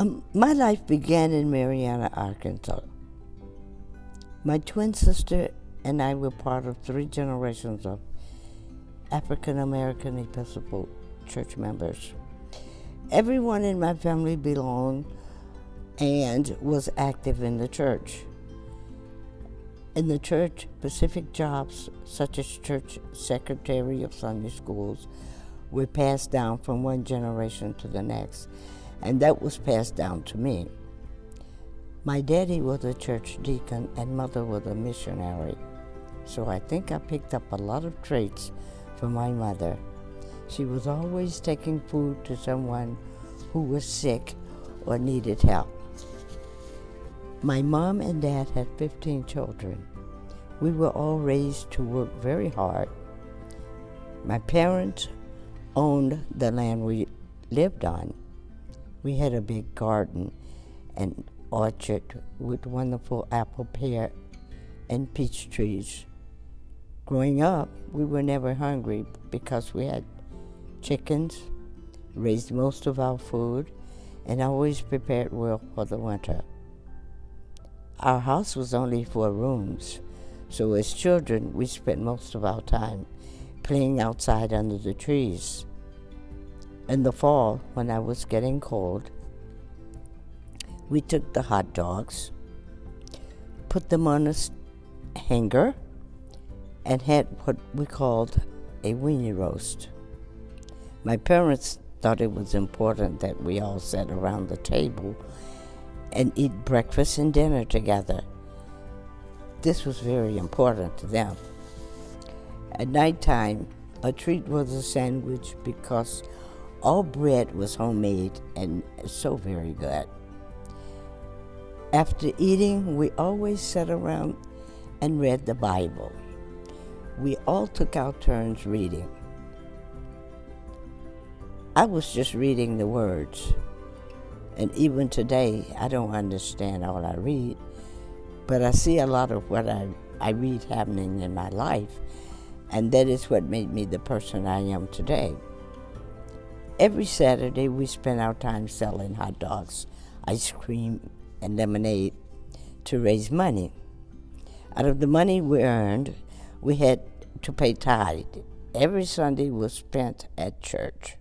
My life began in Marianna, Arkansas. My twin sister and I were part of 3 generations of African American Episcopal Church members. Everyone in my family belonged and was active in the church. In the church, specific jobs such as church secretary of Sunday schools were passed down from one generation to the next, and that was passed down to me. My daddy was a church deacon and mother was a missionary, so I think I picked up a lot of traits from my mother. She was always taking food to someone who was sick or needed help. My mom and dad had 15 children. We were all raised to work very hard. My parents owned the land we lived on. We had a big garden and orchard with wonderful apple, pear, and peach trees. Growing up, we were never hungry because we had chickens, raised most of our food, and always prepared well for the winter. Our house was only 4 rooms, so as children, we spent most of our time playing outside under the trees. In the fall, when I was getting cold, we took the hot dogs, put them on a hanger, and had what we called a weenie roast. My parents thought it was important that we all sat around the table and eat breakfast and dinner together. This was very important to them. At nighttime, a treat was a sandwich because all bread was homemade and so very good. After eating, we always sat around and read the Bible. We all took our turns reading. I was just reading the words, and even today, I don't understand all I read, but I see a lot of what I read happening in my life, and that is what made me the person I am today. Every Saturday, we spent our time selling hot dogs, ice cream, and lemonade to raise money. Out of the money we earned, we had to pay tithe. Every Sunday was spent at church.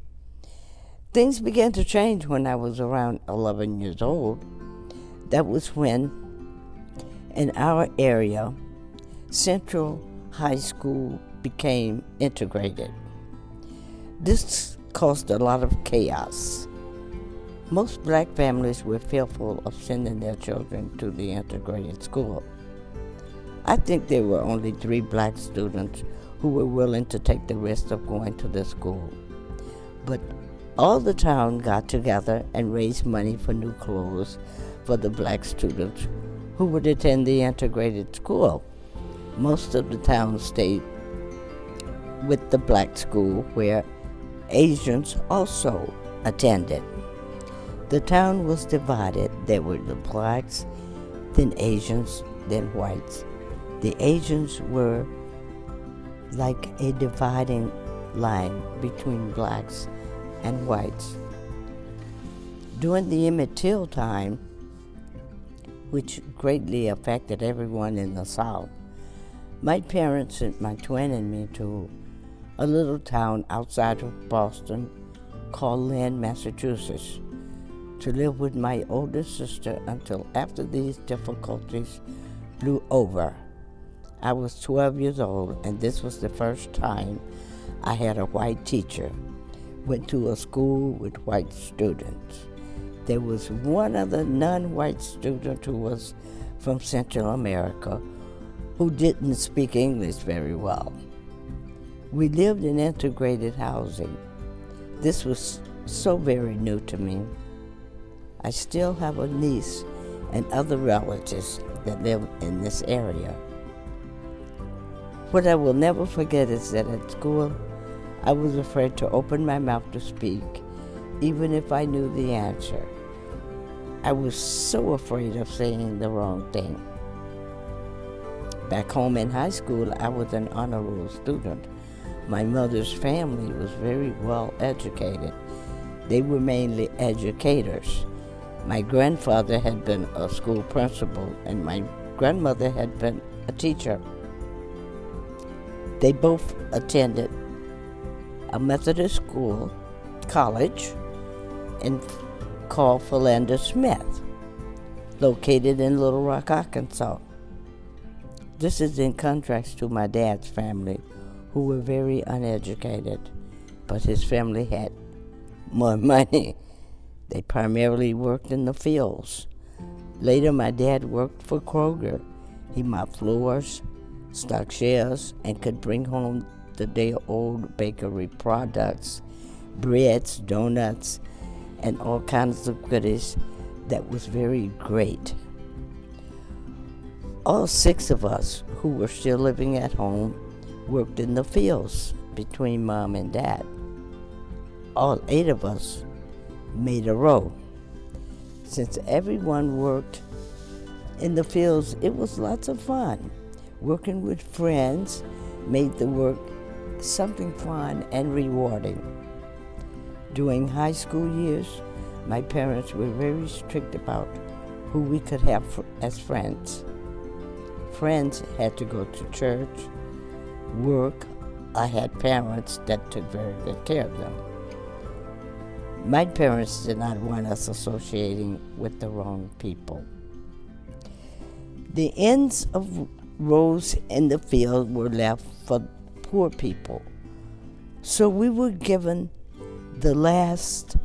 Things began to change when I was around 11 years old. That was when, in our area, Central High School became integrated. This caused a lot of chaos. Most black families were fearful of sending their children to the integrated school. I think there were only 3 black students who were willing to take the risk of going to the school. But all the town got together and raised money for new clothes for the black students who would attend the integrated school. Most of the town stayed with the black school where Asians also attended. The town was divided. There were the blacks, then Asians, then whites. The Asians were like a dividing line between blacks and whites. During the Emmett Till time, which greatly affected everyone in the South, my parents sent my twin and me to a little town outside of Boston called Lynn, Massachusetts, to live with my older sister until after these difficulties blew over. I was 12 years old, and this was the first time I had a white teacher. Went to a school with white students. There was one other non-white student who was from Central America who didn't speak English very well. We lived in integrated housing. This was so very new to me. I still have a niece and other relatives that live in this area. What I will never forget is that at school, I was afraid to open my mouth to speak, even if I knew the answer. I was so afraid of saying the wrong thing. Back home in high school, I was an honor roll student. My mother's family was very well educated. They were mainly educators. My grandfather had been a school principal, and my grandmother had been a teacher. They both attended a Methodist school, college, called Philander Smith, located in Little Rock, Arkansas. This is in contrast to my dad's family, who were very uneducated, but his family had more money. They primarily worked in the fields. Later, my dad worked for Kroger. He mopped floors, stocked shelves, and could bring home the day-old bakery products, breads, donuts, and all kinds of goodies that was very great. All 6 of us who were still living at home worked in the fields between Mom and Dad. All 8 of us made a row. Since everyone worked in the fields, it was lots of fun. Working with friends made the work something fun and rewarding. During high school years, my parents were very strict about who we could have as friends. Friends had to go to church, work. I had parents that took very good care of them. My parents did not want us associating with the wrong people. The ends of rows in the field were left for poor people, so we were given the last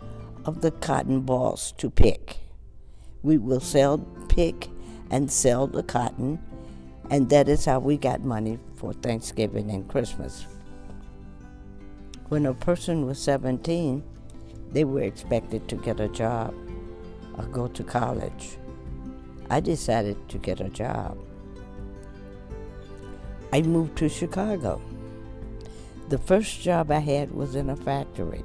of the cotton balls to pick. We will pick and sell the cotton, and that is how we got money for Thanksgiving and Christmas. When a person was 17, they were expected to get a job or go to college. I decided to get a job. I moved to Chicago. The first job I had was in a factory.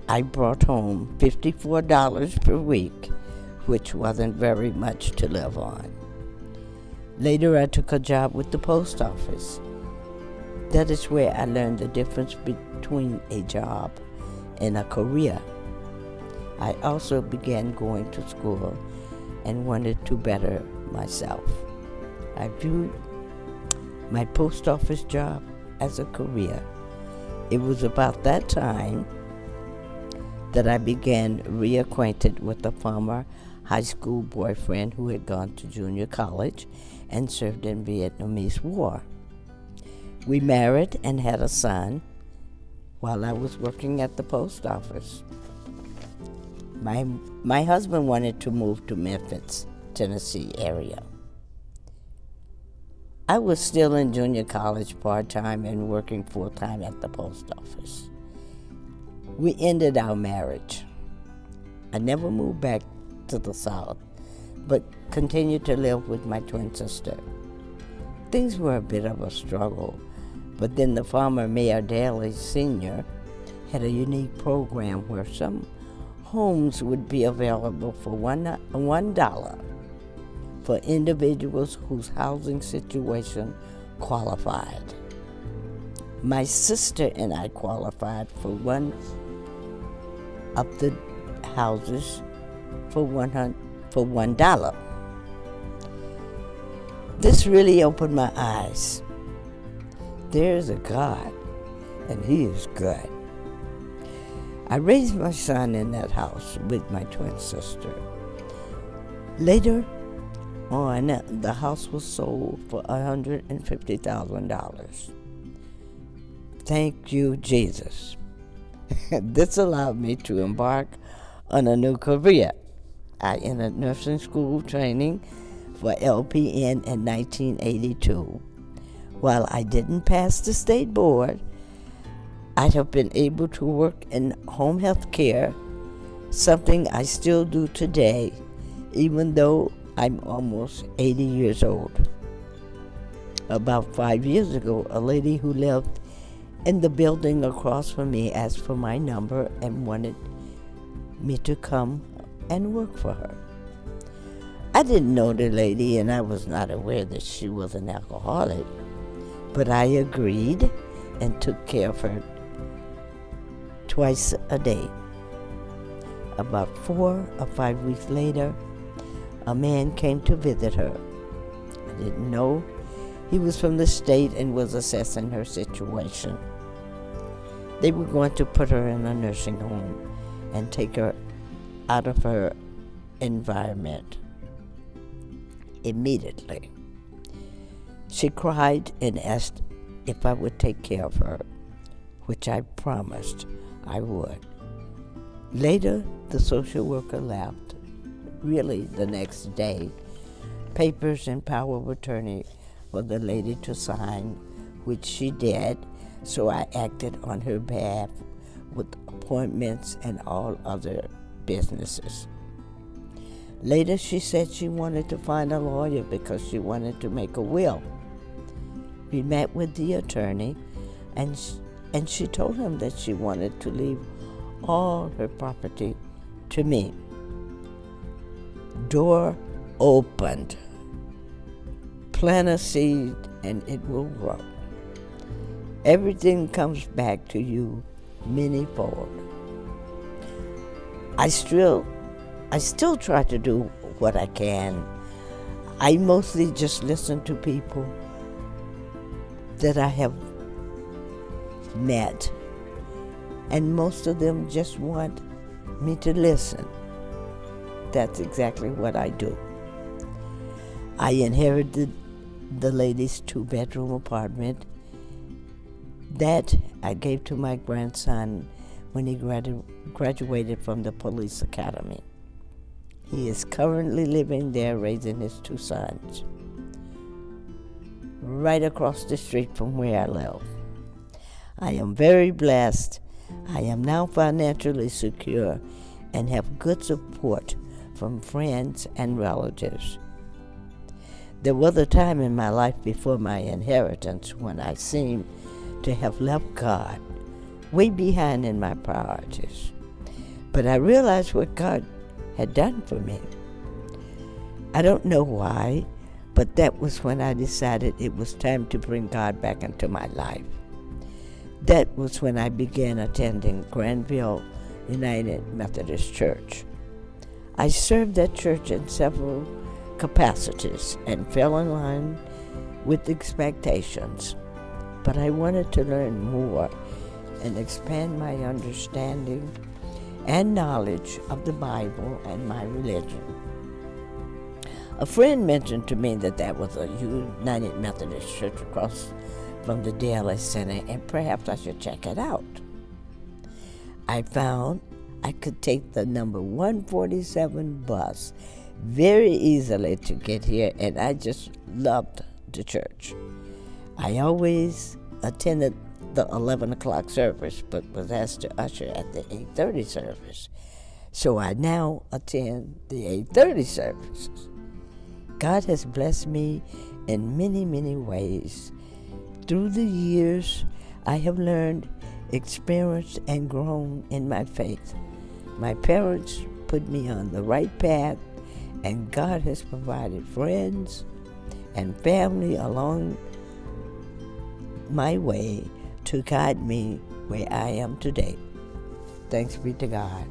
I brought home $54 per week, which wasn't very much to live on. Later, I took a job with the post office. That is where I learned the difference between a job and a career. I also began going to school and wanted to better myself. I viewed my post office job as a career. It was about that time that I began reacquainted with a former high school boyfriend who had gone to junior college and served in Vietnamese War. We married and had a son while I was working at the post office. My husband wanted to move to Memphis, Tennessee area. I was still in junior college part-time and working full-time at the post office. We ended our marriage. I never moved back to the South, but continued to live with my twin sister. Things were a bit of a struggle, but then the former Mayor Daley Sr. had a unique program where some homes would be available for $1 for individuals whose housing situation qualified. My sister and I qualified for one of the houses for $1. This really opened my eyes. There is a God, and He is good. I raised my son in that house with my twin sister. Later on, the house was sold for $150,000. Thank you, Jesus. This allowed me to embark on a new career. I entered nursing school training for LPN in 1982. While I didn't pass the state board, I have been able to work in home health care, something I still do today, even though I'm almost 80 years old. About 5 years ago, a lady who lived in the building across from me asked for my number and wanted me to come and work for her. I didn't know the lady, and I was not aware that she was an alcoholic, but I agreed and took care of her twice a day. About 4 or 5 weeks later, a man came to visit her. I didn't know he was from the state and was assessing her situation. They were going to put her in a nursing home and take her out of her environment immediately. She cried and asked if I would take care of her, which I promised I would. Later, the social worker left. Really, the next day, papers and power of attorney for the lady to sign, which she did, so I acted on her behalf with appointments and all other businesses. Later, she said she wanted to find a lawyer because she wanted to make a will. We met with the attorney, and she told him that she wanted to leave all her property to me. Door opened. Plant a seed and it will grow. Everything comes back to you manyfold. I still try to do what I can. I mostly just listen to people that I have met, and most of them just want me to listen. That's exactly what I do. I inherited the lady's 2-bedroom apartment that I gave to my grandson when he graduated from the police academy. He is currently living there, raising his 2 sons, right across the street from where I live. I am very blessed. I am now financially secure and have good support from friends and relatives. There was a time in my life before my inheritance when I seemed to have left God way behind in my priorities. But I realized what God had done for me. I don't know why, but that was when I decided it was time to bring God back into my life. That was when I began attending Granville United Methodist Church. I served that church in several capacities and fell in line with expectations. But I wanted to learn more and expand my understanding and knowledge of the Bible and my religion. A friend mentioned to me that was a United Methodist Church across from the Daly Center, and perhaps I should check it out. I found I could take the number 147 bus very easily to get here, and I just loved the church. I always attended the 11 o'clock service, but was asked to usher at the 8:30 service. So I now attend the 8:30 services. God has blessed me in many, many ways. Through the years, I have learned, experienced, and grown in my faith. My parents put me on the right path, and God has provided friends and family along my way to guide me where I am today. Thanks be to God.